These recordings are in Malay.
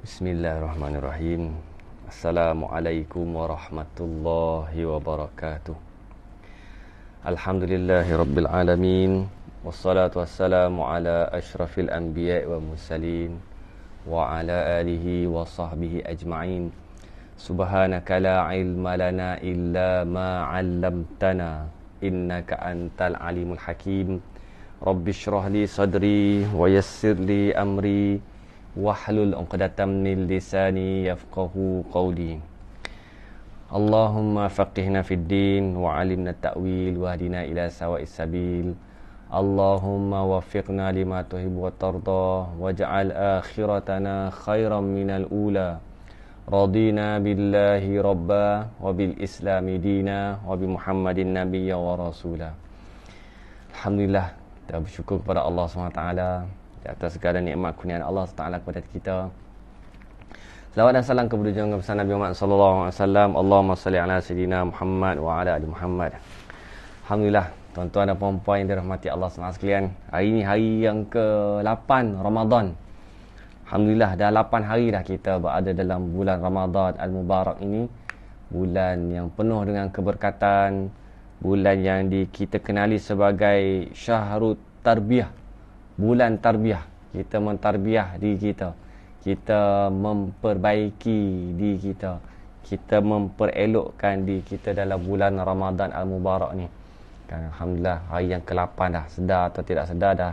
Bismillahirrahmanirrahim. Assalamualaikum warahmatullahi wabarakatuh. Alhamdulillahirabbil alamin. Wassalatu wassalamu ala asyrafil anbiya'i wa mursalin wa ala alihi wa sahbihi ajma'in. Subhanaka la ilma lana illa ma 'allamtana innaka antal alimul hakim. Rabbi shrah li sadri wa yassir li amri wahlul 'uqdatam min lisani yafqahu qawli. Allahumma faqihna fid din wa 'allimna ta'wil wa hdina ila sawa'is sabil. Allahumma waffiqna lima tuhibbu wa tarda waj'al akhiratana khairan minal ula. Radina billahi rabba wa bil islami dina wa bi Muhammadin nabiyya wa rasula. Alhamdulillah, kita bersyukur kepada Allah SWT di atas segala nikmat kurniaan Allah SWT kepada kita. Selawat dan salam kepada junjungan besar Nabi Muhammad sallallahu alaihi wasallam. Allahumma salli ala sayidina Muhammad wa ala ali Muhammad. Alhamdulillah, tuan-tuan dan puan-puan yang dirahmati Allah SWT sekalian. Hari ini hari yang ke-8 Ramadan. Alhamdulillah, dah 8 hari dah kita berada dalam bulan Ramadan Al-Mubarak ini. Bulan yang penuh dengan keberkatan, bulan yang kita kenali sebagai Syahrut Tarbiyah, bulan tarbiyah. Kita mentarbiah diri kita, kita memperbaiki diri kita, kita memperelokkan diri kita dalam bulan Ramadan Al-Mubarak ni kan. Alhamdulillah, hari yang ke-8 dah. Sedar atau tidak sedar dah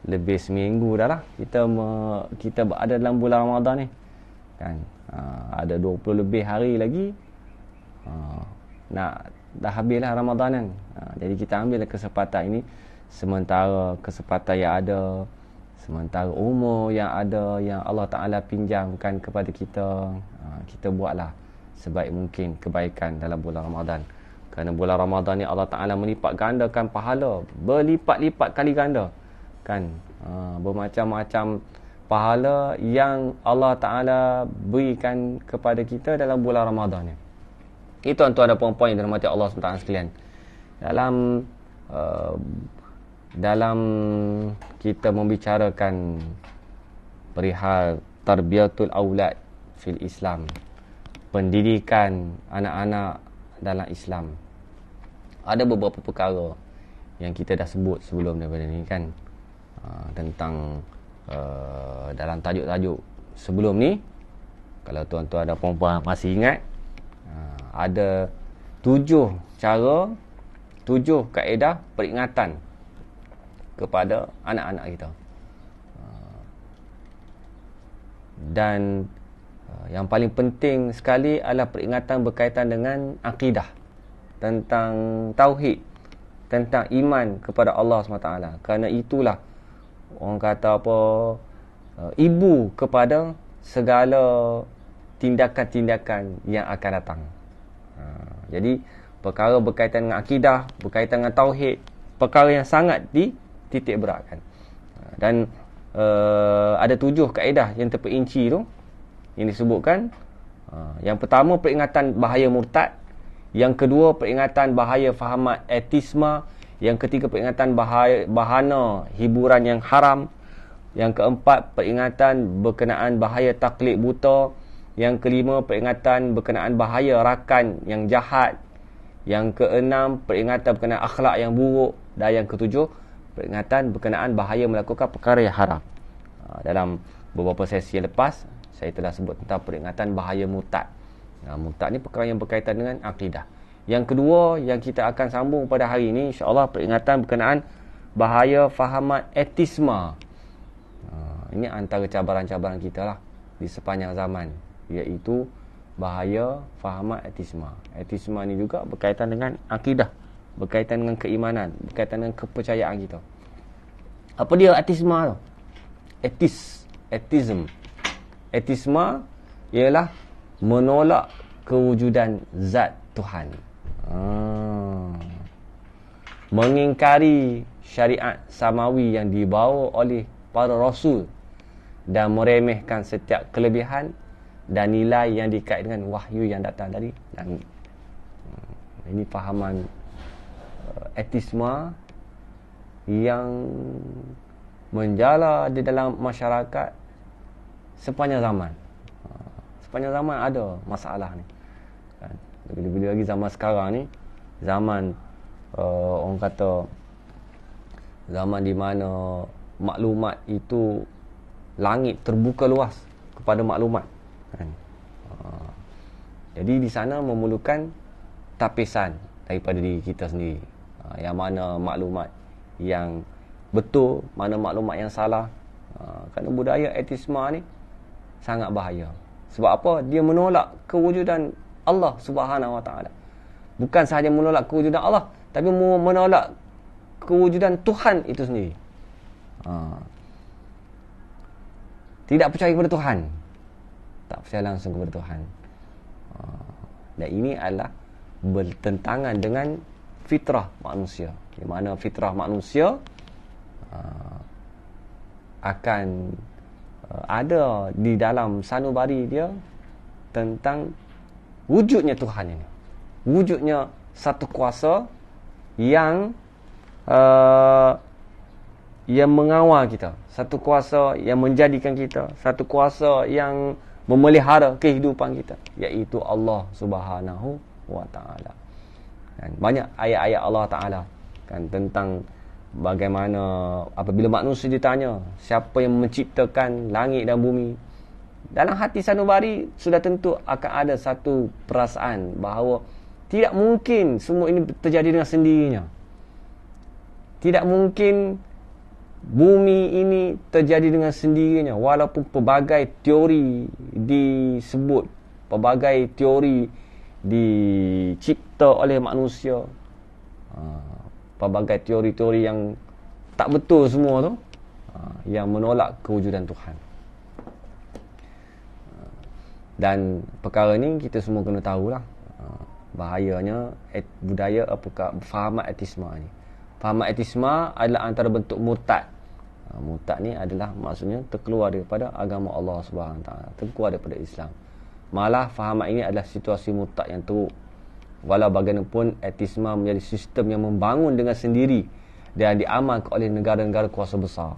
lebih seminggu dah lah kita berada dalam bulan Ramadan ni kan. Ada 20 lebih hari lagi nak dah habislah Ramadan kan. Jadi kita ambil kesempatan ini, sementara kesempatan yang ada, sementara umur yang ada, yang Allah Ta'ala pinjamkan kepada kita, kita buatlah sebaik mungkin kebaikan dalam bulan Ramadan. Kerana bulan Ramadan ni Allah Ta'ala melipat gandakan pahala, berlipat-lipat kali ganda kan. Bermacam-macam pahala yang Allah Ta'ala berikan kepada kita dalam bulan Ramadan ni. Itu tuan-tuan dan puan-puan yang dirahmati Allah SWT sekalian. Dalam kita membicarakan perihal tarbiyatul aulad fil Islam, pendidikan anak-anak dalam Islam, ada beberapa perkara yang kita dah sebut sebelum daripada ni kan. Tentang dalam tajuk-tajuk sebelum ni, kalau tuan-tuan dan puan-puan masih ingat, ada 7 cara, 7 kaedah peringatan kepada anak-anak kita. Dan yang paling penting sekali adalah peringatan berkaitan dengan akidah, tentang tauhid, tentang iman kepada Allah SWT. Kerana itulah orang kata apa, ibu kepada segala tindakan-tindakan yang akan datang. Jadi perkara berkaitan dengan akidah, berkaitan dengan tauhid, perkara yang sangat dititik beratkan. Dan ada 7 kaedah yang terperinci tu yang disebutkan. Yang pertama, peringatan bahaya murtad. Yang kedua, peringatan bahaya fahamat etisma. Yang ketiga, peringatan bahana hiburan yang haram. Yang keempat, peringatan berkenaan bahaya taklid buta. Yang kelima, peringatan berkenaan bahaya rakan yang jahat. Yang keenam, peringatan berkenaan akhlak yang buruk. Dan yang ketujuh, peringatan berkenaan bahaya melakukan perkara yang haram. Dalam beberapa sesi yang lepas, saya telah sebut tentang peringatan bahaya murtad. Murtad ni perkara yang berkaitan dengan akidah. Yang kedua yang kita akan sambung pada hari ini, insya-Allah, peringatan berkenaan bahaya fahamat etisma. Ini antara cabaran-cabaran kita lah di sepanjang zaman, iaitu bahaya fahamat etisma. Etisma ni juga berkaitan dengan akidah, berkaitan dengan keimanan, berkaitan dengan kepercayaan kita. Apa dia etisma tu? Etism. Etisma ialah menolak kewujudan zat Tuhan. Mengingkari syariat samawi yang dibawa oleh para rasul dan meremehkan setiap kelebihan dan nilai yang dikait dengan wahyu yang datang dari langit. Ini fahaman etisma yang menjala di dalam masyarakat sepanjang zaman. sepanjang zaman ada masalah ni kan. Lebih-lebih lagi zaman sekarang ni, zaman orang kata zaman di mana maklumat itu langit terbuka luas kepada maklumat kan. Jadi di sana memerlukan tapisan daripada diri kita sendiri. Yang mana maklumat yang betul, mana maklumat yang salah. Kerana budaya etisma ni sangat bahaya. Sebab apa? Dia menolak kewujudan Allah Subhanahu Wa Taala. Bukan sahaja menolak kewujudan Allah, tapi menolak kewujudan Tuhan itu sendiri. Tidak percaya kepada Tuhan, tak percaya langsung kepada Tuhan. Dan ini adalah bertentangan dengan fitrah manusia, di mana fitrah manusia akan ada di dalam sanubari dia tentang wujudnya Tuhan ini, wujudnya satu kuasa yang mengawal kita, satu kuasa yang menjadikan kita, satu kuasa yang memelihara kehidupan kita, iaitu Allah Subhanahu Wa Taala. Kan banyak ayat-ayat Allah Taala kan tentang bagaimana apabila manusia ditanya siapa yang menciptakan langit dan bumi, dalam hati sanubari sudah tentu akan ada satu perasaan bahawa tidak mungkin semua ini terjadi dengan sendirinya. Tidak mungkin bumi ini terjadi dengan sendirinya, walaupun pelbagai teori disebut, pelbagai teori dicipta oleh manusia, pelbagai teori-teori yang tak betul semua tu, yang menolak kewujudan Tuhan. Dan perkara ni kita semua kena tahulah bahayanya budaya fahaman etisma ni. Fahaman etisma adalah antara bentuk murtad. Murtad ni adalah maksudnya terkeluar daripada agama Allah Subhanahu Taala, terkeluar daripada Islam. Malah fahaman ini adalah situasi murtad yang teruk. Walau bagaimanapun etisma menjadi sistem yang membangun dengan sendiri dan diamalkan oleh negara-negara kuasa besar.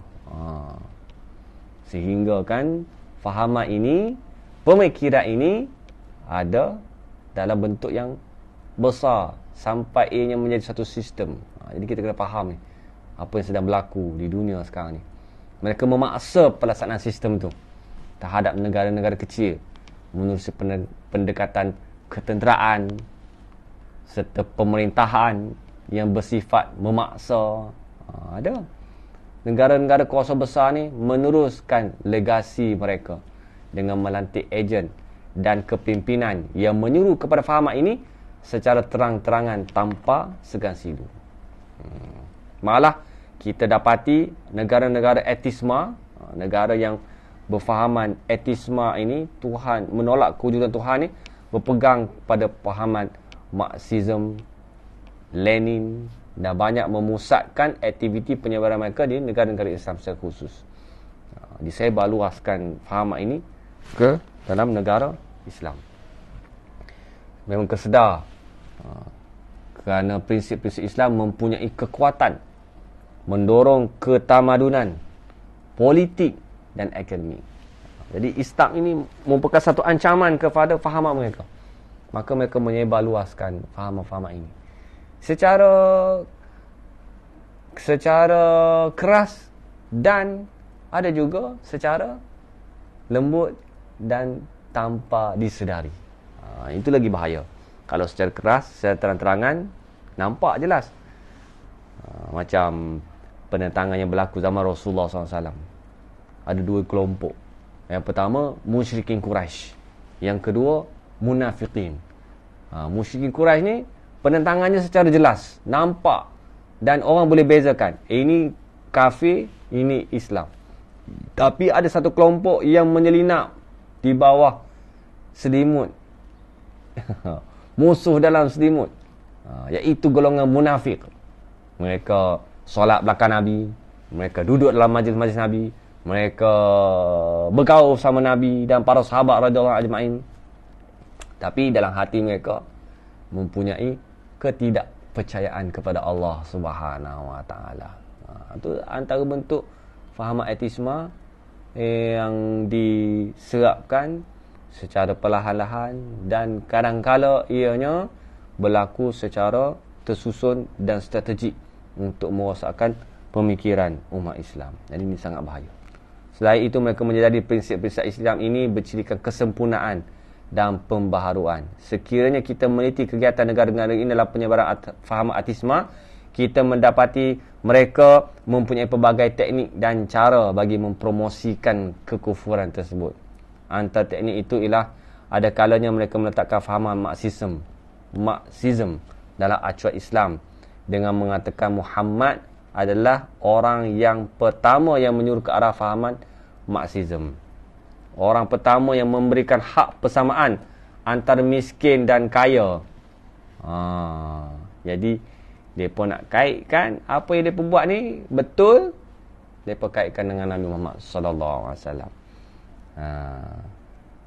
Sehingga kan fahaman ini, pemikiran ini ada dalam bentuk yang besar sampai ianya menjadi satu sistem. Jadi kita kena faham ni apa yang sedang berlaku di dunia sekarang ni. Mereka memaksa pelaksanaan sistem tu terhadap negara-negara kecil menerusi pendekatan ketenteraan serta pemerintahan yang bersifat memaksa. Ada negara-negara kuasa besar ni meneruskan legasi mereka dengan melantik ejen dan kepimpinan yang menyuruh kepada fahaman ini secara terang-terangan tanpa segan silu. Malah kita dapati negara-negara etisma, negara yang berfahaman etisma ini, Tuhan menolak kewujudan Tuhan ni, berpegang pada fahaman Marxism, Lenin, dan banyak memusatkan aktiviti penyebaran mereka di negara-negara Islam secara khusus. Disebarluaskan fahaman ini ke dalam negara Islam. Memang kesedar kerana prinsip-prinsip Islam mempunyai kekuatan mendorong ketamadunan politik dan akademik. Jadi Islam ini merupakan satu ancaman kepada fahaman mereka. Maka mereka menyebarluaskan fahaman-fahaman ini secara keras dan ada juga secara lembut dan tanpa disedari. Itu lagi bahaya. Kalau secara keras, secara terang-terangan, nampak jelas. Macam penentangan yang berlaku zaman Rasulullah SAW. Ada dua kelompok. Yang pertama, musyrikin Quraisy. Yang kedua, munafiqin. Musyrikin Quraisy ni penentangannya secara jelas, nampak, dan orang boleh bezakan ini kafir, ini Islam. Tapi ada satu kelompok yang menyelinap di bawah selimut musuh dalam selimut, iaitu golongan munafik. Mereka solat belakang Nabi, mereka duduk dalam majlis-majlis Nabi, mereka bergaul sama Nabi dan para sahabat radhiyallahu ajma'in, tapi dalam hati mereka mempunyai ketidakpercayaan kepada Allah Subhanahu Wa Taala. Itu antara bentuk fahaman etisma yang diserapkan secara perlahan-lahan, dan kadang-kala ianya berlaku secara tersusun dan strategik untuk merosakkan pemikiran umat Islam. Jadi ini sangat bahaya. Selain itu, mereka menjadi prinsip-prinsip Islam ini bercirikan kesempurnaan dan pembaharuan. Sekiranya kita meneliti kegiatan negara-negara ini dalam penyebaran fahaman ateisme, kita mendapati mereka mempunyai pelbagai teknik dan cara bagi mempromosikan kekufuran tersebut. Antara teknik itu ialah ada kalanya mereka meletakkan fahaman Marxism dalam acuan Islam dengan mengatakan Muhammad adalah orang yang pertama yang menyuruh ke arah fahaman Marxism. Orang pertama yang memberikan hak persamaan antara miskin dan kaya. Jadi mereka nak kaitkan apa yang mereka buat ni betul, mereka kaitkan dengan Nabi Muhammad sallallahu alaihi wasallam.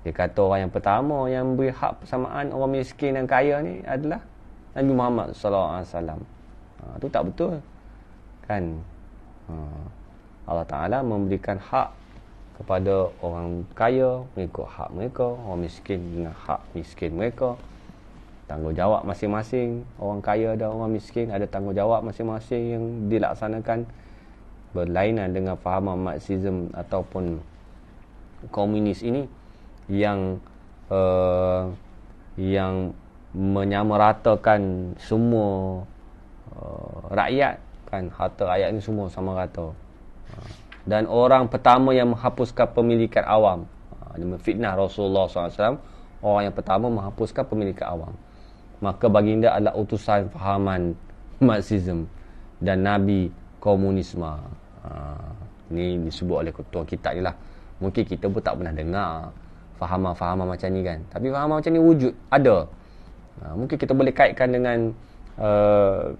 Dia kata orang yang pertama yang beri hak persamaan orang miskin dan kaya ni adalah Nabi Muhammad sallallahu alaihi wasallam. Itu tak betul. Kan? Allah Ta'ala memberikan hak kepada orang kaya mengikut hak mereka, orang miskin dengan hak miskin mereka. Tanggungjawab masing-masing, orang kaya dan orang miskin ada tanggungjawab masing-masing yang dilaksanakan berlainan dengan fahaman Marxism ataupun komunis ini yang menyamaratakan semua rakyat, kan, harta rakyat ni semua sama rata. Dan orang pertama yang menghapuskan pemilikan awam, dia memfitnah Rasulullah SAW, orang yang pertama menghapuskan pemilikan awam. Maka baginda adalah utusan fahaman Marxism dan Nabi komunisme. Ini disebut oleh ketua kitab ni lah. Mungkin kita pun tak pernah dengar fahaman-fahaman macam ni kan. Tapi fahaman macam ni wujud, ada. Mungkin kita boleh kaitkan dengan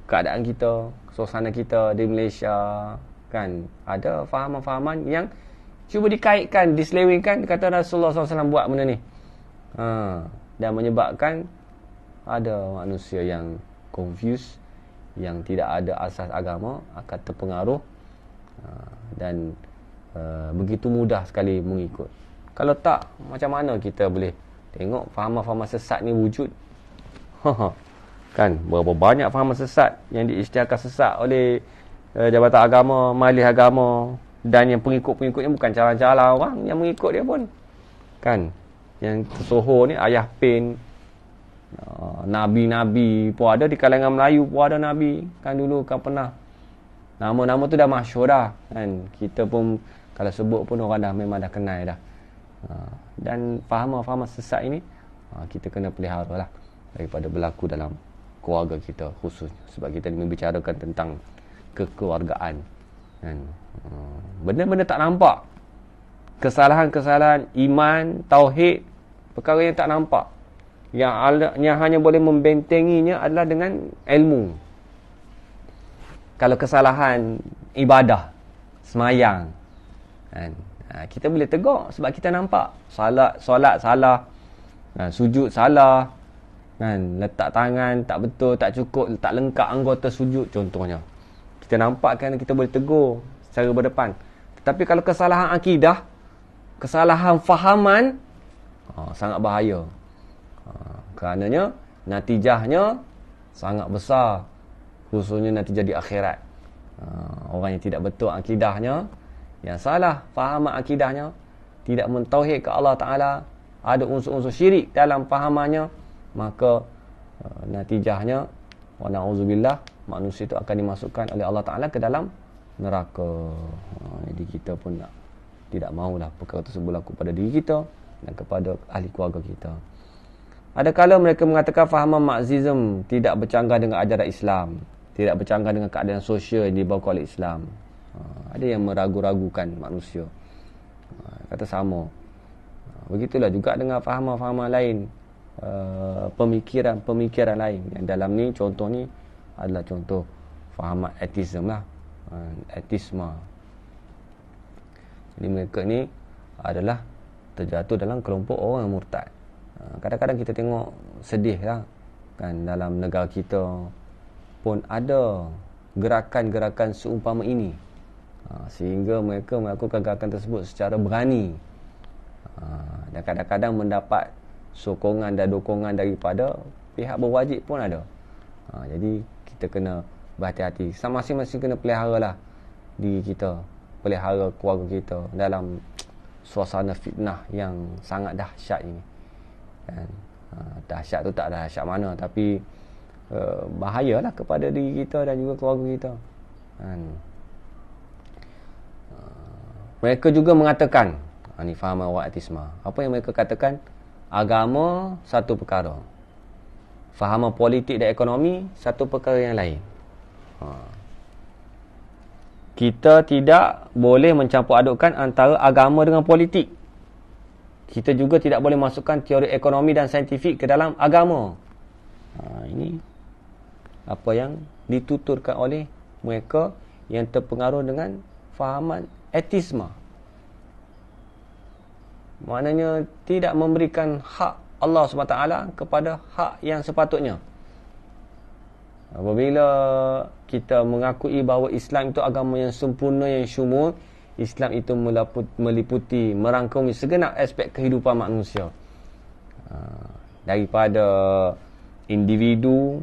keadaan kita, suasana kita di Malaysia, kan. Ada fahaman-fahaman yang cuba dikaitkan, diselewengkan, kata Rasulullah SAW buat benda ni. Dan menyebabkan ada manusia yang confused, yang tidak ada asas agama, akan terpengaruh dan begitu mudah sekali mengikut. Kalau tak, macam mana kita boleh tengok fahaman-fahaman sesat ni wujud? Kan, berapa banyak fahaman sesat yang diisytiharkan sesat oleh Jabatan Agama, Majlis Agama, dan yang pengikut-pengikutnya bukan calon-calon orang yang mengikut dia pun. Kan, yang tersohor ni ayah pin, Nabi-Nabi pun ada, di kalangan Melayu pun ada Nabi. Kan dulu kan pernah, nama-nama tu dah masyhur dah, kan. Kita pun kalau sebut pun orang dah memang dah kenal dah. Dan fahaman-fahaman sesat ini kita kena pelihara lah daripada berlaku dalam keluarga kita khususnya, sebab kita ni membicarakan tentang kekeluargaan, kan. Benda-benda tak nampak, kesalahan-kesalahan iman, tauhid, perkara yang tak nampak, yang hanya boleh membentenginya adalah dengan ilmu. Kalau kesalahan ibadah, semayang, kan, kita boleh tegur sebab kita nampak solat salah, sujud salah, kan, letak tangan tak betul, tak cukup, tak lengkap anggota sujud contohnya. Kita nampak kan, kita boleh tegur secara berdepan. Tetapi kalau kesalahan akidah, kesalahan fahaman, sangat bahaya. Kerananya natijahnya sangat besar, khususnya natijah di akhirat. Orang yang tidak betul akidahnya, yang salah fahaman akidahnya, tidak mentauhid ke Allah Ta'ala, ada unsur-unsur syirik dalam fahamannya, maka natijahnya wa na'udzubillah, manusia itu akan dimasukkan oleh Allah Ta'ala ke dalam neraka. Jadi kita pun tidak mahulah perkara tersebut berlaku pada diri kita dan kepada ahli keluarga kita. Ada kala mereka mengatakan fahaman Marxism tidak bercanggah dengan ajaran Islam, tidak bercanggah dengan keadaan sosial yang dibawa oleh Islam. Ada yang meragu-ragukan manusia, kata sama. Begitulah juga dengan fahaman-fahaman lain, pemikiran-pemikiran lain. Yang dalam ni, contoh ni adalah contoh fahaman ateism lah, ateisme. Jadi mereka ni adalah terjatuh dalam kelompok orang yang murtad. Kadang-kadang kita tengok sedih lah, kan, dalam negara kita pun ada gerakan-gerakan seumpama ini, sehingga mereka melakukan gerakan tersebut secara berani, Dan kadang-kadang mendapat sokongan dan dukungan daripada pihak berwajib pun ada. Jadi kita kena berhati-hati. Masing-masing kena pelihara lah diri kita, pelihara keluarga kita dalam suasana fitnah yang sangat dahsyat ini. Kan? Dahsyat tu tak dahsyat mana, tapi bahayalah kepada diri kita dan juga keluarga kita. Kan? Mereka juga mengatakan, ni faham wa'atisma. Apa yang mereka katakan? Agama satu perkara, fahaman politik dan ekonomi satu perkara yang lain. Kita tidak boleh mencampur adukkan antara agama dengan politik. Kita juga tidak boleh masukkan teori ekonomi dan saintifik ke dalam agama. Ini apa yang dituturkan oleh mereka yang terpengaruh dengan fahaman etisma. Maknanya tidak memberikan hak Allah SWT kepada hak yang sepatutnya. Apabila kita mengakui bahawa Islam itu agama yang sempurna, yang syumul, Islam itu meliputi, merangkumi segenap aspek kehidupan manusia. Daripada individu,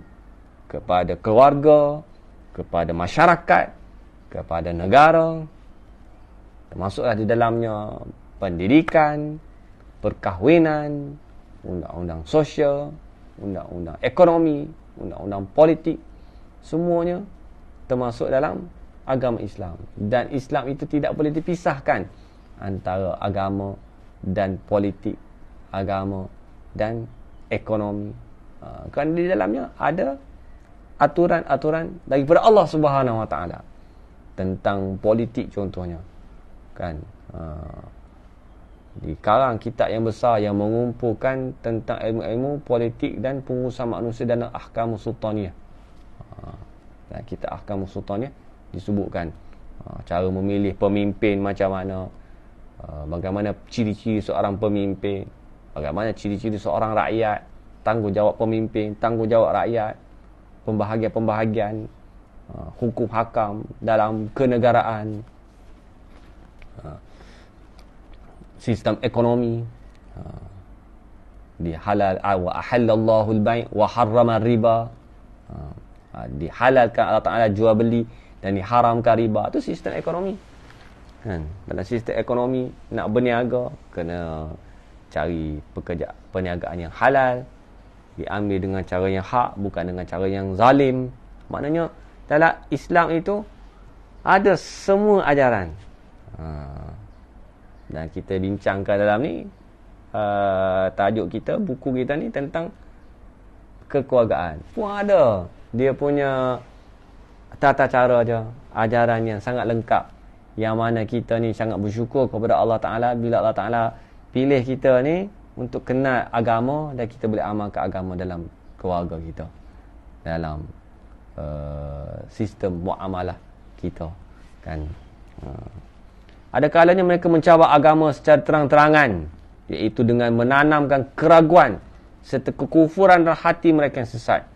kepada keluarga, kepada masyarakat, kepada negara. Termasuklah di dalamnya pendidikan, perkahwinan, undang-undang sosial, undang-undang ekonomi, undang-undang politik. Semuanya termasuk dalam agama Islam. Dan Islam itu tidak boleh dipisahkan antara agama dan politik, agama dan ekonomi. Kerana di dalamnya ada aturan-aturan daripada Allah Subhanahu Wa Taala tentang politik contohnya. Kan? Dikarang kitab yang besar yang mengumpulkan tentang ilmu-ilmu politik dan pengurusan manusia dan ahkamus sultaniyah. Dan kitab ahkamus sultaniyah disebutkan cara memilih pemimpin macam mana, bagaimana ciri-ciri seorang pemimpin, bagaimana ciri-ciri seorang rakyat, tanggungjawab pemimpin, tanggungjawab rakyat, pembahagian-pembahagian hukum hakam dalam kenegaraan, sistem ekonomi, dihalal wa ahallallahu al-bai' wa harrama riba, dihalalkan Allah Taala jual beli dan diharamkan riba. Itu sistem ekonomi. Kan? Dalam sistem ekonomi nak berniaga kena cari perniagaan yang halal, diambil dengan cara yang hak, bukan dengan cara yang zalim. Maknanya dalam Islam itu ada semua ajaran. Dan kita bincangkan dalam ni, tajuk kita, buku kita ni tentang kekeluargaan pun ada. Dia punya tata cara je, ajaran yang sangat lengkap, yang mana kita ni sangat bersyukur kepada Allah Ta'ala bila Allah Ta'ala pilih kita ni untuk kenal agama, dan kita boleh amalkan agama dalam keluarga kita, dalam sistem muamalah kita. Kan? Ada kalanya mereka mencabar agama secara terang-terangan, iaitu dengan menanamkan keraguan serta kekufuran dalam hati mereka yang sesat.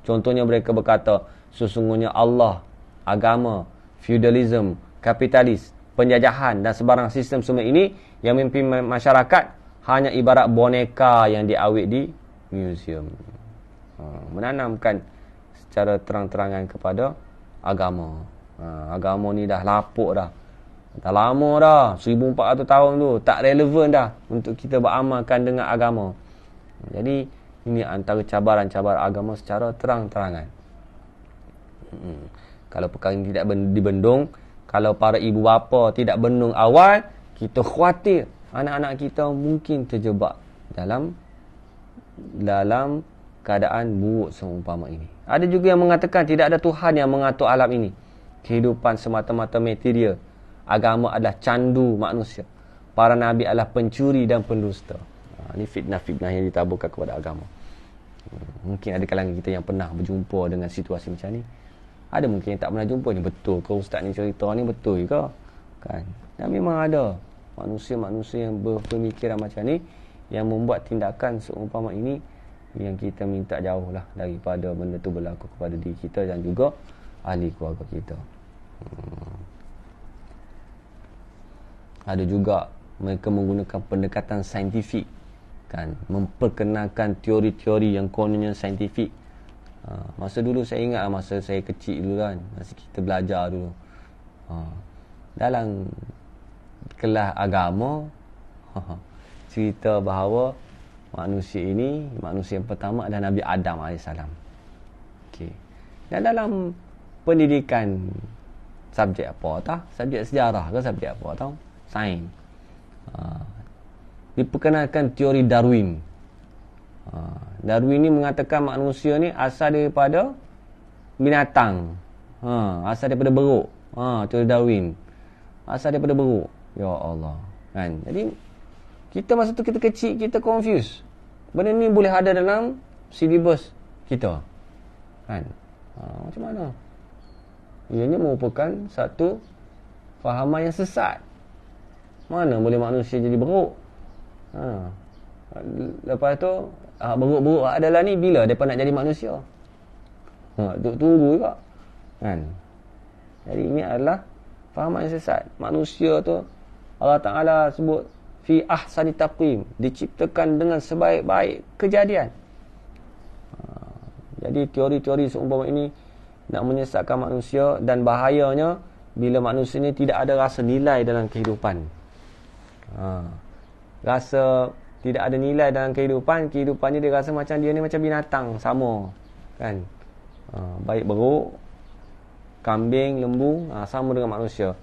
Contohnya mereka berkata, sesungguhnya Allah, agama, feudalism, kapitalis, penjajahan dan sebarang sistem semua ini yang memimpin masyarakat hanya ibarat boneka yang diawet di museum. Menanamkan secara terang-terangan kepada agama. Agama ni dah lapuk dah. Dah lama dah, 1400 tahun tu, tak relevan dah untuk kita beramalkan dengan agama. Jadi ini antara cabaran-cabaran agama secara terang-terangan. Kalau perkara ini tidak dibendung, kalau para ibu bapa tidak bendung awal, kita khawatir anak-anak kita mungkin terjebak dalam keadaan buruk seumpama ini. Ada juga yang mengatakan tidak ada Tuhan yang mengatur alam ini. Kehidupan semata-mata material. Agama adalah candu manusia. Para nabi adalah pencuri dan pendusta. Ini fitnah-fitnah yang ditaburkan kepada agama. Mungkin ada kalangan kita yang pernah berjumpa dengan situasi macam ni. Ada mungkin yang tak pernah jumpa. Ni betul ke ustaz ni cerita ni betul ke? Kan? Dan memang ada manusia-manusia yang berpemikiran macam ni, yang membuat tindakan seumpama ini, yang kita minta jauhlah daripada benda tu berlaku kepada diri kita dan juga ahli keluarga kita. Ada juga Mereka menggunakan pendekatan saintifik, kan, memperkenalkan teori-teori yang kononnya saintifik. Masa dulu saya ingat, masa saya kecil dulu kan, masa kita belajar dulu, dalam kelas agama, cerita bahawa manusia ini, manusia yang pertama adalah Nabi Adam AS. Okay. Dan dalam pendidikan, subjek apa tau? Subjek sejarah ke subjek apa tau? Sains. Diperkenalkan teori Darwin. Darwin ni mengatakan manusia ni asal daripada binatang. Asal daripada beruk. Teori Darwin. Asal daripada beruk. Ya Allah. Kan? Jadi kita masa tu kita kecil, kita confuse. Benda ni boleh ada dalam silibus kita. Kan? Macam mana? Ianya merupakan satu fahaman yang sesat. Mana boleh manusia jadi beruk? Lepas tu beruk-beruk adalah ni bila mereka nak jadi manusia? Tunggu juga. Kan? Jadi ini adalah fahaman yang sesat. Manusia tu Allah Ta'ala sebut fi ahsani taqwim, diciptakan dengan sebaik-baik kejadian. Jadi teori-teori seumpama ini nak menyesatkan manusia, dan bahayanya bila manusia ni tidak ada rasa nilai dalam kehidupan. Rasa tidak ada nilai dalam kehidupan ni dia rasa macam dia ni macam binatang sama, kan? Baik beruk, kambing, lembu, sama dengan manusia.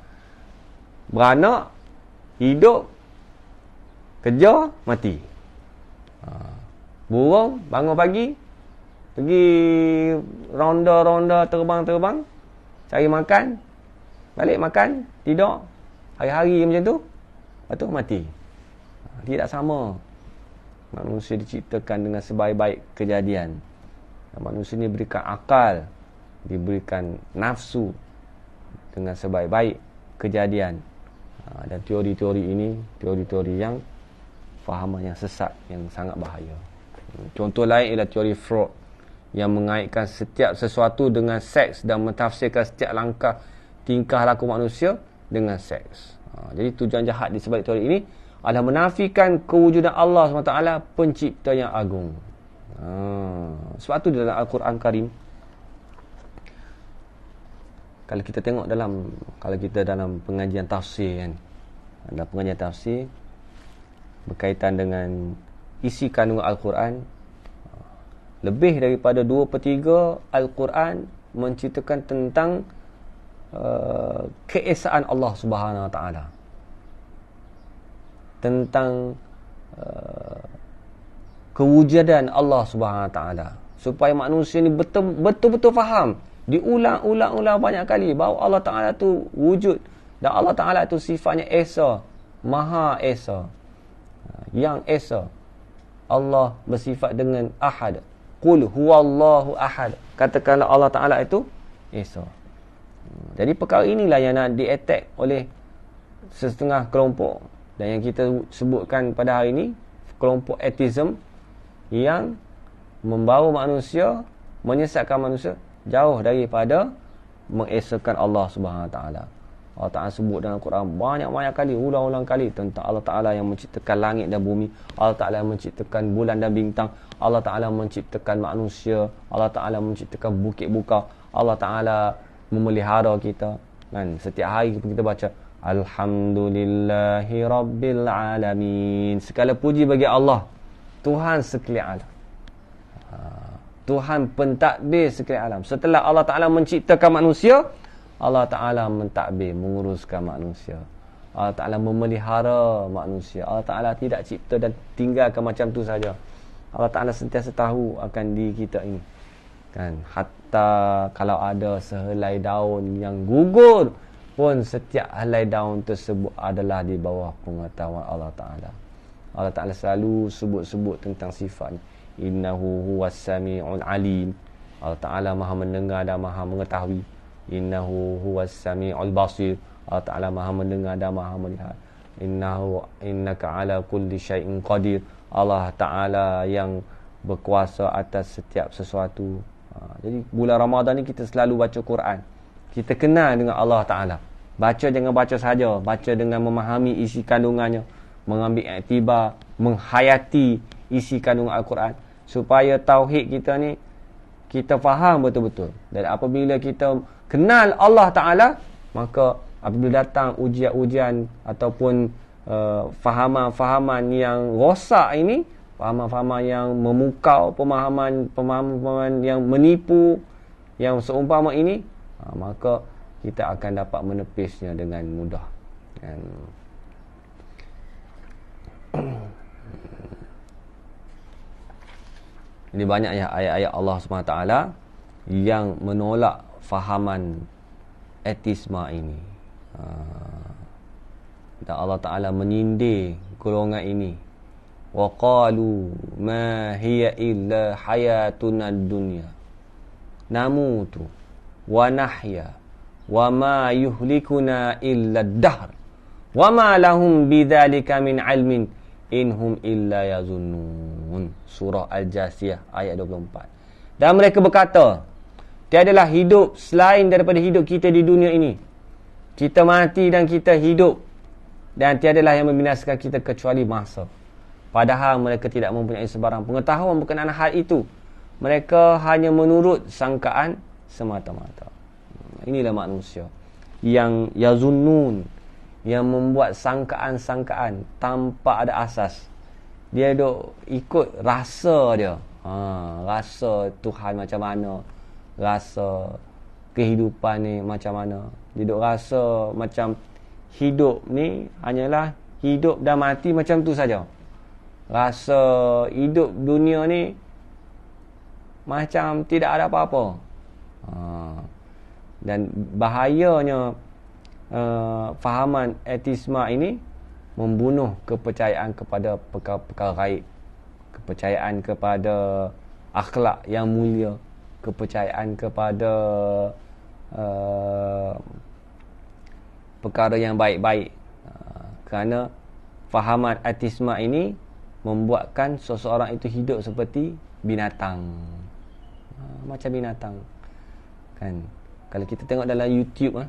Beranak, hidup, kerja, mati. Burung bangun pagi, pergi ronda-ronda, terbang-terbang, cari makan, balik makan, tidur, hari-hari macam tu, lepas tu mati. Tidak sama. Manusia diciptakan dengan sebaik-baik kejadian. Manusia ni diberikan akal, diberikan nafsu dengan sebaik-baik kejadian. Dan teori-teori ini, teori-teori yang fahaman yang sesat, yang sangat bahaya. Contoh lain ialah teori Freud yang mengaitkan setiap sesuatu dengan seks dan mentafsirkan setiap langkah tingkah laku manusia dengan seks. Jadi tujuan jahat di sebalik teori ini adalah menafikan kewujudan Allah SWT, pencipta yang agung. Sebab tu dalam Al-Quran Karim, kalau kita tengok kalau kita dalam pengajian tafsir kan, dalam pengajian tafsir berkaitan dengan isi kandungan Al-Quran, lebih daripada 2/3 Al-Quran menceritakan tentang keesaan Allah Subhanahu Wa Taala, tentang kewujudan Allah Subhanahu Wa Taala, supaya manusia ni betul-betul faham. Diulang-ulang banyak kali bahawa Allah Ta'ala tu wujud, dan Allah Ta'ala tu sifatnya Esa, Maha Esa, Yang Esa. Allah bersifat dengan Ahad. Qul huwallahu ahad. Katakanlah Allah Ta'ala itu Esa. Jadi perkara inilah yang nak di-attack oleh setengah kelompok, dan yang kita sebutkan pada hari ini, kelompok atheism, yang membawa manusia, menyesatkan manusia jauh daripada mengesakan Allah Subhanahu Wa Taala. Allah Ta'ala sebut dalam Quran banyak-banyak kali, ulang-ulang kali, tentang Allah Ta'ala yang menciptakan langit dan bumi, Allah Ta'ala yang menciptakan bulan dan bintang, Allah Ta'ala menciptakan manusia, Allah Ta'ala menciptakan bukit bukau, Allah Ta'ala memelihara kita. Kan? Setiap hari kita baca Alhamdulillahi Rabbil Alamin, segala puji bagi Allah, Tuhan sekalian alam, Tuhan pentadbir sekalian alam. Setelah Allah Ta'ala menciptakan manusia, Allah Ta'ala mentadbir, menguruskan manusia. Allah Ta'ala memelihara manusia. Allah Ta'ala tidak cipta dan tinggalkan macam tu saja. Allah Ta'ala sentiasa tahu akan diri kita ini. Kan? Hatta kalau ada sehelai daun yang gugur pun, setiap helai daun tersebut adalah di bawah pengetahuan Allah Ta'ala. Allah Ta'ala selalu sebut-sebut tentang sifatnya. Innahu huwas sami'ul alim. Allah Ta'ala maha mendengar dan maha mengetahui. Innahu huwas sami'ul basir. Allah Ta'ala maha mendengar dan maha melihat. Innaka ala kulli syai'in qadir. Allah Ta'ala yang berkuasa atas setiap sesuatu. Jadi bulan Ramadan ni kita selalu baca Quran. Kita kenal dengan Allah Ta'ala. Baca jangan baca saja, baca dengan memahami isi kandungannya. mengambil iktibar, menghayati isi kandungan Al-Quran, supaya tauhid kita ni kita faham betul-betul. Dan apabila kita kenal Allah Ta'ala, maka apabila datang ujian-ujian ataupun fahaman-fahaman yang rosak ini, fahaman-fahaman yang memukau, pemahaman yang menipu, yang seumpama ini, maka kita akan dapat menepisnya dengan mudah. Dan ini banyak ya ayat-ayat Allah SWT yang menolak fahaman etisma ini. Dan Allah Ta'ala menyindir golongan ini. Wa qalu ma hiya illa hayatuna dunya namutu wa nahya wa ma yuhlikuna illa ad-dahr wa ma lahum bidzalika min ilmin inhum illa yazunnun. Surah Al-Jasiyah ayat 24. Dan mereka berkata, tiadalah hidup selain daripada hidup kita di dunia ini. Kita mati dan kita hidup, dan tiadalah yang membinasakan kita kecuali masa. Padahal mereka tidak mempunyai sebarang pengetahuan berkenaan hal itu. Mereka hanya menurut sangkaan semata-mata. Inilah manusia yang yazunnun, yang membuat sangkaan-sangkaan tanpa ada asas. Dia duk ikut rasa dia. Rasa Tuhan macam mana, rasa kehidupan ni macam mana. Dia duk rasa macam hidup ni hanyalah hidup dan mati macam tu saja. Rasa hidup dunia ni macam tidak ada apa-apa. Dan bahayanya fahaman etisma ini membunuh kepercayaan kepada perkara-perkara gaib, kepercayaan kepada akhlak yang mulia, kepercayaan kepada perkara yang baik-baik. Kerana fahaman etisma ini membuatkan seseorang itu hidup seperti binatang. Macam binatang. Kan? Kalau kita tengok dalam YouTube,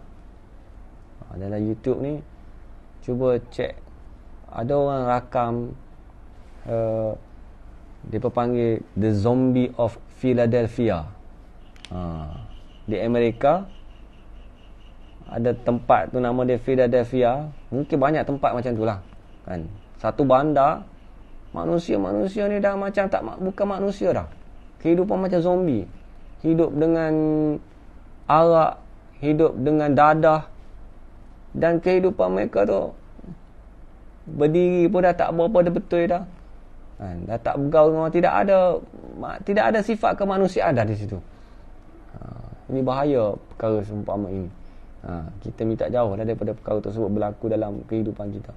dalam YouTube ni, cuba cek, ada orang rakam, dia panggil The Zombie of Philadelphia. Di Amerika ada tempat tu nama dia Philadelphia. Mungkin banyak tempat macam tu lah, kan? Satu bandar, manusia-manusia ni dah macam bukan manusia dah. Kehidupan macam zombie. Hidup dengan arak, hidup dengan dadah. Dan kehidupan mereka tu berdiri pun dah tak berapa ada betul dah. Dah tak bergaul dengan orang, tidak ada sifat kemanusiaan dah di situ. Ini bahaya perkara seumpama ini. Kita minta jauh daripada perkara tersebut berlaku dalam kehidupan kita.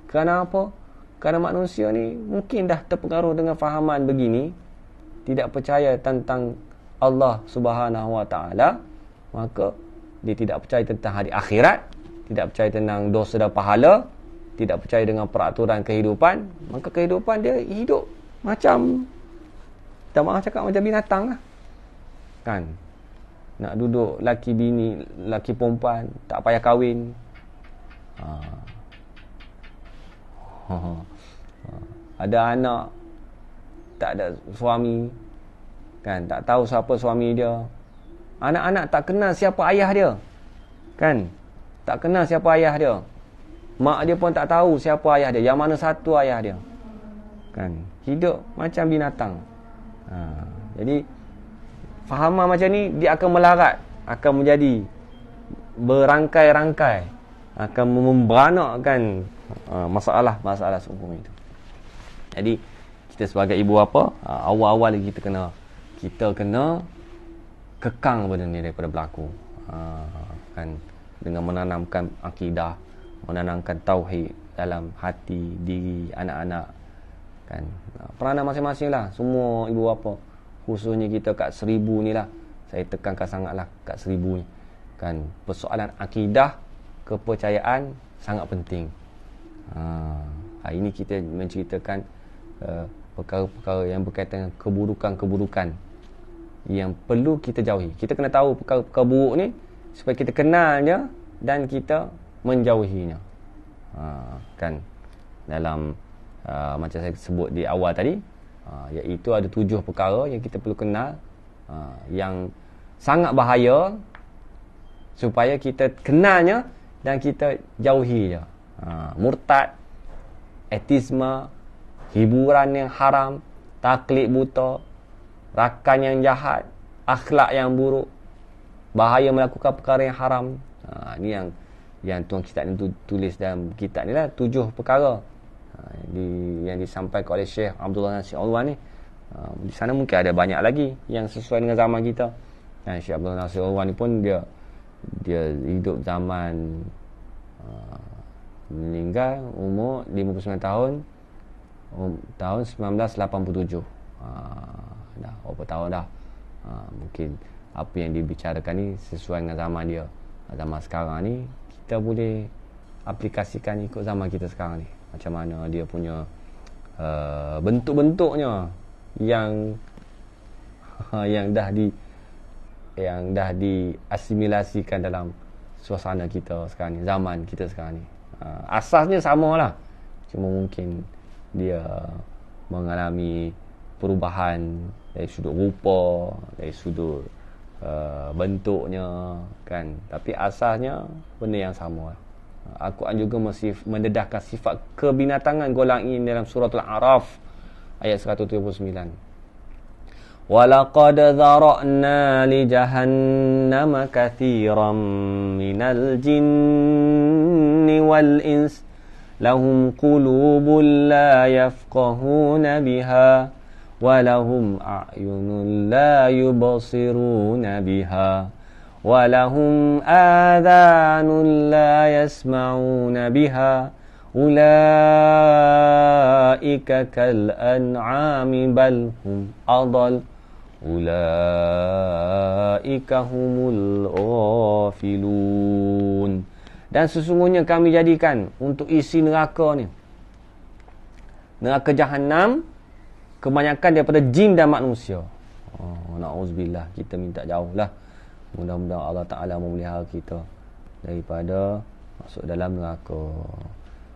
Kerana apa? Kerana manusia ni mungkin dah terpengaruh dengan fahaman begini, tidak percaya tentang Allah Subhanahu Wa Taala, maka dia tidak percaya tentang hari akhirat, tidak percaya tentang dosa dan pahala, tidak percaya dengan peraturan kehidupan, maka kehidupan dia hidup macam, tak maaf cakap, macam binatang lah. Kan? Nak duduk laki bini, laki perempuan, tak payah kahwin. Ada anak, tak ada suami, kan? Tak tahu siapa suami dia. Anak-anak tak kenal siapa ayah dia, kan? Tak kenal siapa ayah dia. Mak dia pun tak tahu siapa ayah dia, yang mana satu ayah dia, kan? Hidup macam binatang. Jadi fahaman macam ni, dia akan melarat, akan menjadi berangkai-rangkai, akan memberanakkan masalah-masalah seumpama itu. Jadi kita sebagai ibu bapa, awal-awal lagi kita kena kekang benda ni daripada berlaku. Kan, dengan menanamkan akidah, menanamkan tauhid dalam hati diri anak-anak, kan. Peranan masing-masing lah, semua ibu bapa, khususnya kita kat 1000 ni lah, saya tekankan sangatlah kat 1000 ni, kan. Persoalan akidah, kepercayaan sangat penting. Hari ini kita menceritakan perkara-perkara yang berkaitan dengan keburukan-keburukan yang perlu kita jauhi. Kita kena tahu perkara-perkara buruk ni supaya kita kenalnya dan kita menjauhinya. Kan. dalam macam saya sebut di awal tadi, iaitu ada 7 perkara yang kita perlu kenal, yang sangat bahaya, supaya kita kenalnya dan kita jauhi je. Murtad, etisme, hiburan yang haram, taklid buta, rakan yang jahat, akhlak yang buruk, bahaya melakukan perkara yang haram. Ini yang tuan kitab ni tulis dalam kitab ni lah, 7 perkara yang disampaikan oleh Syekh Abdullah Nasir Alwan ni. Di sana mungkin ada banyak lagi yang sesuai dengan zaman kita. Dan Syekh Abdullah Nasir Alwan ni pun dia hidup zaman meninggal umur 59 tahun, tahun 1987. Dah berapa tahun dah. Mungkin apa yang dibicarakan ni sesuai dengan zaman dia. Zaman sekarang ni kita boleh aplikasikan ikut zaman kita sekarang ni, macam mana dia punya bentuk-bentuknya yang dah diasimilasikan dalam suasana kita sekarang ni, zaman kita sekarang ni. Asasnya samalah, cuma mungkin dia mengalami perubahan dari sudut rupa, dari sudut bentuknya kan, tapi asasnya benda yang sama. Al-Quran juga masih mendedahkan sifat kebinatangan golongan ini dalam surah Al-A'raf ayat 179. وَلَقَدْ ذَرَأْنَا لِجَهَنَّمَ كَثِيرًا مِنَ الْجِنِّ وَالْإِنسِ لَهُمْ قُلُوبٌ لَا يَفْقَهُونَ بِهَا وَلَهُمْ أَعْيُنٌ لَا يُبْصِرُونَ بِهَا وَلَهُمْ آذَانٌ لَا يَسْمَعُونَ بِهَا أُولَئِكَ كَالْأَنْعَامِ بَلْ هُمْ أَضَلُّ أُولَئِكَ هُمُ الْغَافِلُونَ. Dan sesungguhnya kami jadikan untuk isi neraka ni, neraka Jahannam, kebanyakan daripada jin dan manusia. Na'udzubillah, kita minta jauhlah. Mudah-mudahan Allah Ta'ala memelihara kita daripada masuk dalam neraka.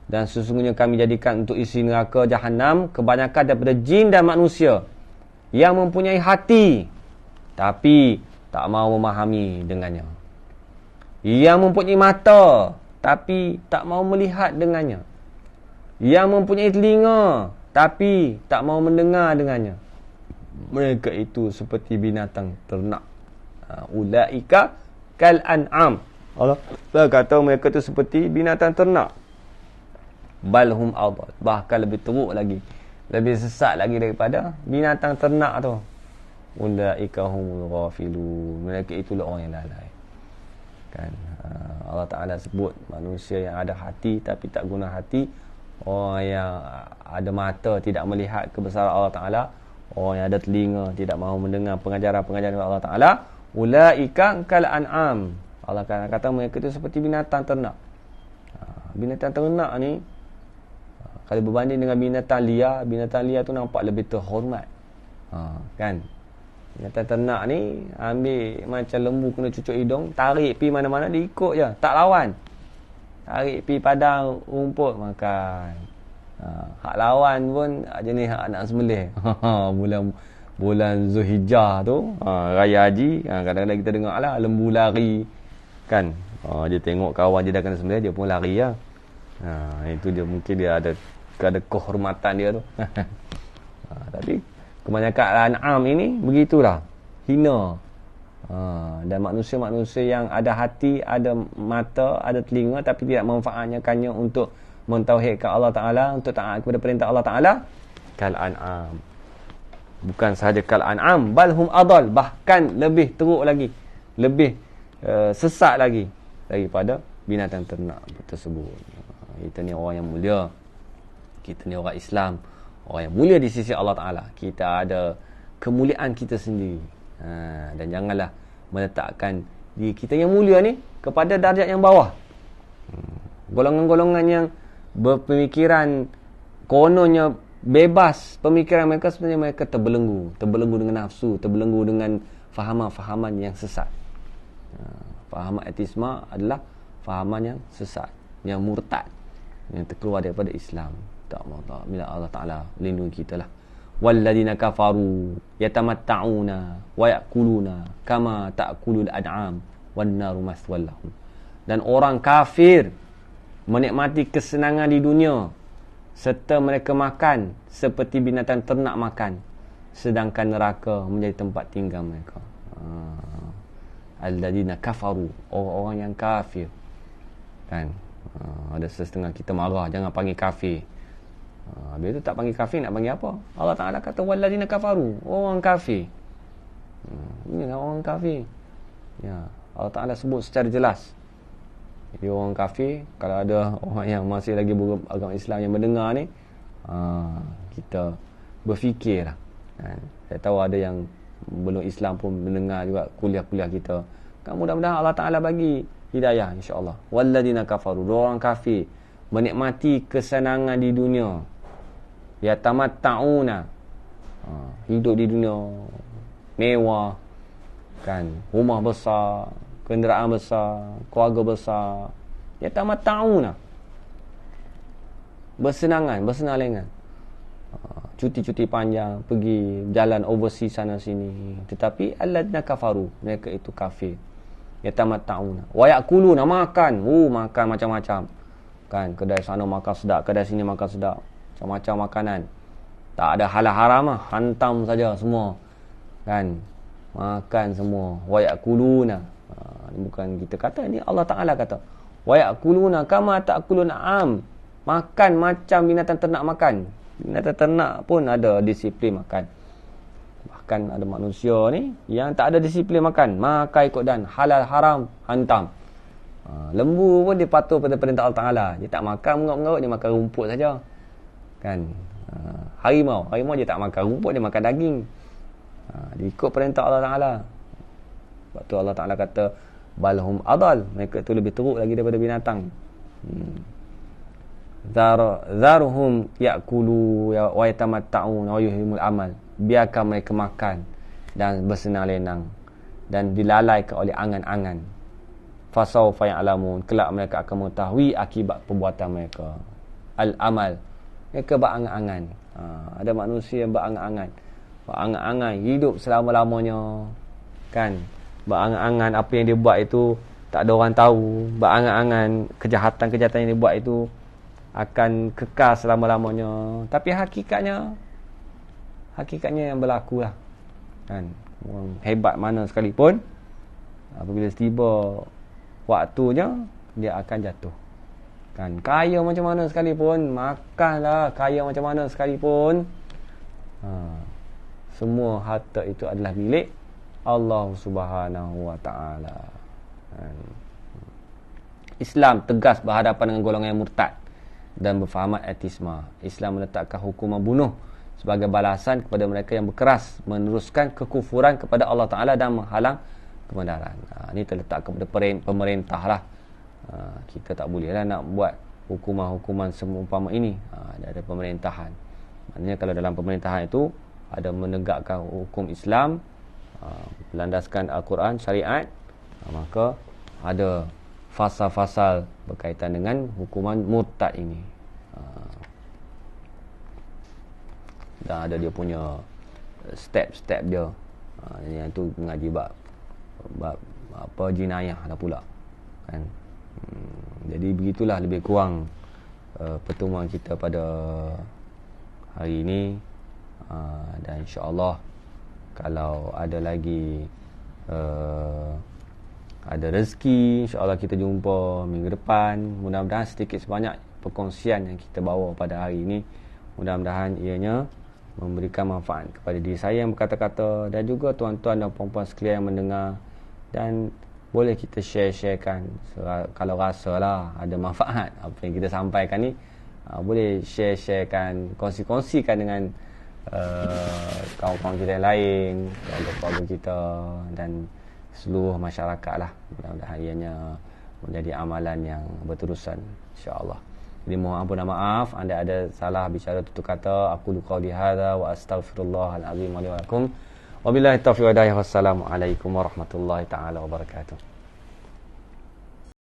Dan sesungguhnya kami jadikan untuk isi neraka Jahannam kebanyakan daripada jin dan manusia yang mempunyai hati tapi tak mahu memahami dengannya, yang mempunyai mata tapi tak mahu melihat dengannya, yang mempunyai telinga tapi tak mahu mendengar dengannya. Mereka itu seperti binatang ternak. Ulaika kal an'am. Allah kata mereka itu seperti binatang ternak. Balhum adall, bahkan lebih teruk lagi, lebih sesat lagi daripada binatang ternak tu. Ulaika humul ghafilun, mereka itulah orang yang lalai kan. Allah Ta'ala sebut manusia yang ada hati tapi tak guna hati, orang yang ada mata tidak melihat kebesaran Allah Ta'ala, orang yang ada telinga tidak mahu mendengar pengajaran-pengajaran Allah Ta'ala. Ulaika kal an'am, Allah kata mereka itu seperti binatang ternak. Binatang ternak ni kalau berbanding dengan binatang liar tu nampak lebih terhormat. Kan? Binatang ternak ni ambil macam lembu kena cucuk hidung, tarik pi mana-mana dia ikut je, tak lawan. Tarik pi padang rumput makan. Hak lawan pun jenis hak nak sembelih. bulan Zulhijjah tu, raya haji, kadang-kadang kita dengar lah lembu lari kan. Dia tengok kawan dia dah kena sembelih, dia pun lari lah. Itu dia, mungkin dia ada kehormatan dia tu. Tapi kebanyakan an'am ini begitulah, hina. Dan manusia-manusia yang ada hati, ada mata, ada telinga tapi tidak memanfaatkannya untuk mentauhidkan Allah Ta'ala, untuk taat kepada perintah Allah Ta'ala, kal an'am. Bukan sahaja kal an'am, bal hum adall, bahkan lebih teruk lagi, lebih sesat lagi daripada binatang ternak tersebut. Kita ni orang yang mulia, kita ni orang Islam, orang yang mulia di sisi Allah Ta'ala. Kita ada kemuliaan kita sendiri, dan janganlah meletakkan diri kita yang mulia ni kepada darjat yang bawah. Golongan-golongan yang berpemikiran kononnya bebas, pemikiran mereka sebenarnya mereka terbelenggu dengan nafsu, terbelenggu dengan fahaman-fahaman yang sesat. Fahaman etisma adalah fahaman yang sesat, yang murtad, yang terkeluar daripada Islam. Tak bila Allah Taala melindungi kita lah. Walladzina kafaru yatamatta'una wa ya'kuluna kama ta'kulul an'am wan naru maswal lahum. Dan orang kafir menikmati kesenangan di dunia serta mereka makan seperti binatang ternak makan, sedangkan neraka menjadi tempat tinggal mereka. Alladzina kafaru, orang-orang yang kafir. Kan? Ada setengah kita marah, jangan panggil kafir. Habis tu tak panggil kafir, nak panggil apa? Allah Ta'ala kata walladzina kafaru, orang kafir. Ini orang kafir. Ya, Allah Ta'ala sebut secara jelas. Jadi orang kafir, kalau ada orang yang masih lagi beragama Islam yang mendengar ni, kita berfikirlah. Saya tahu ada yang belum Islam pun mendengar juga kuliah-kuliah kita. Kan mudah-mudahan Allah Ta'ala bagi hidayah, insya-Allah. Walladzina kafaru, orang kafir menikmati kesenangan di dunia. Yatamatta'una, hidup di dunia mewah, kan, rumah besar, kenderaan besar, keluarga besar. Yatamatta'una, bersenang-lengan, cuti-cuti panjang, pergi jalan overseas sana sini. Tetapi alladzina kafaru, mereka itu kafir. Yatamatta'una wa ya'kuluna, makan, makan macam-macam. Kan, kedai sana makan sedap, kedai sini makan sedap, macam-macam makanan. Tak ada halal haram lah, hantam saja semua. Kan, makan semua. Wa ya'kuluna, bukan kita kata, ni Allah Ta'ala kata. Wa ya'kuluna kama ta'kulun am, makan macam binatang ternak makan. Binatang ternak pun ada disiplin makan. Bahkan ada manusia ni yang tak ada disiplin makan, makan ikut dan halal haram hantam. Lembu pun dia patuh pada perintah Allah Ta'ala. Dia tak makan mengarut-mengarut, dia makan rumput saja. Kan? Harimau dia tak makan rumput, dia makan daging. Dia ikut perintah Allah Ta'ala. Sebab tu Allah Ta'ala kata balhum adal, mereka tu lebih teruk lagi daripada binatang. Zaruhum ya'kulu wa yatamatta'un wa yuhimul amal, biarkan mereka makan dan bersenang-lenang dan dilalaikan oleh angan-angan. Fasawfa ya'lamun, kelak mereka akan mengetahui akibat perbuatan mereka. Al-amal, mereka berangan-angan. Ada manusia yang berangan-angan hidup selama-lamanya. Kan, berangan-angan apa yang dia buat itu tak ada orang tahu. Berangan-angan kejahatan-kejahatan yang dia buat itu akan kekal selama-lamanya. Tapi hakikatnya yang berlaku lah. Kan, orang hebat mana sekalipun, apabila tiba waktunya, dia akan jatuh. Kan, kaya macam mana sekalipun, makanlah, kaya macam mana sekalipun, semua harta itu adalah milik Allah Subhanahu wa Ta'ala. Islam tegas berhadapan dengan golongan yang murtad dan berfahaman etisma. Islam meletakkan hukuman bunuh sebagai balasan kepada mereka yang berkeras meneruskan kekufuran kepada Allah Ta'ala dan menghalang kebenaran. Ini terletak kepada pemerintah lah. Kita tak boleh lah nak buat hukuman-hukuman seumpama ini dari pemerintahan. Maknanya kalau dalam pemerintahan itu ada menegakkan hukum Islam, berlandaskan Al-Quran, syariat, maka ada fasal-fasal berkaitan dengan hukuman murtad ini. Dan ada dia punya step-step dia. Yang tu mengaji bab apa jinayah dah pula. Kan? Jadi begitulah lebih kurang pertemuan kita pada hari ini. Dan insya-Allah kalau ada lagi ada rezeki, insya-Allah kita jumpa minggu depan. Mudah-mudahan sedikit sebanyak perkongsian yang kita bawa pada hari ini, mudah-mudahan ianya memberikan manfaat kepada diri saya yang berkata-kata dan juga tuan-tuan dan puan-puan sekalian yang mendengar. Dan boleh kita share-sharekan kalau rasalah ada manfaat apa yang kita sampaikan ni. Boleh share-sharekan, kongsi-kongsikan dengan kawan-kawan kita yang lain, keluarga kita dan seluruh masyarakat lah. Mudah-mudahan ianya menjadi amalan yang berterusan, insya-Allah. Jadi mohon ampun dan maaf anda ada salah bicara tutur kata. Aku qauli hadza wa astaghfirullahal azim wa lakum. Wabillahi taufiq wa hidayah. Wassalamualaikum warahmatullahi taala wabarakatuh.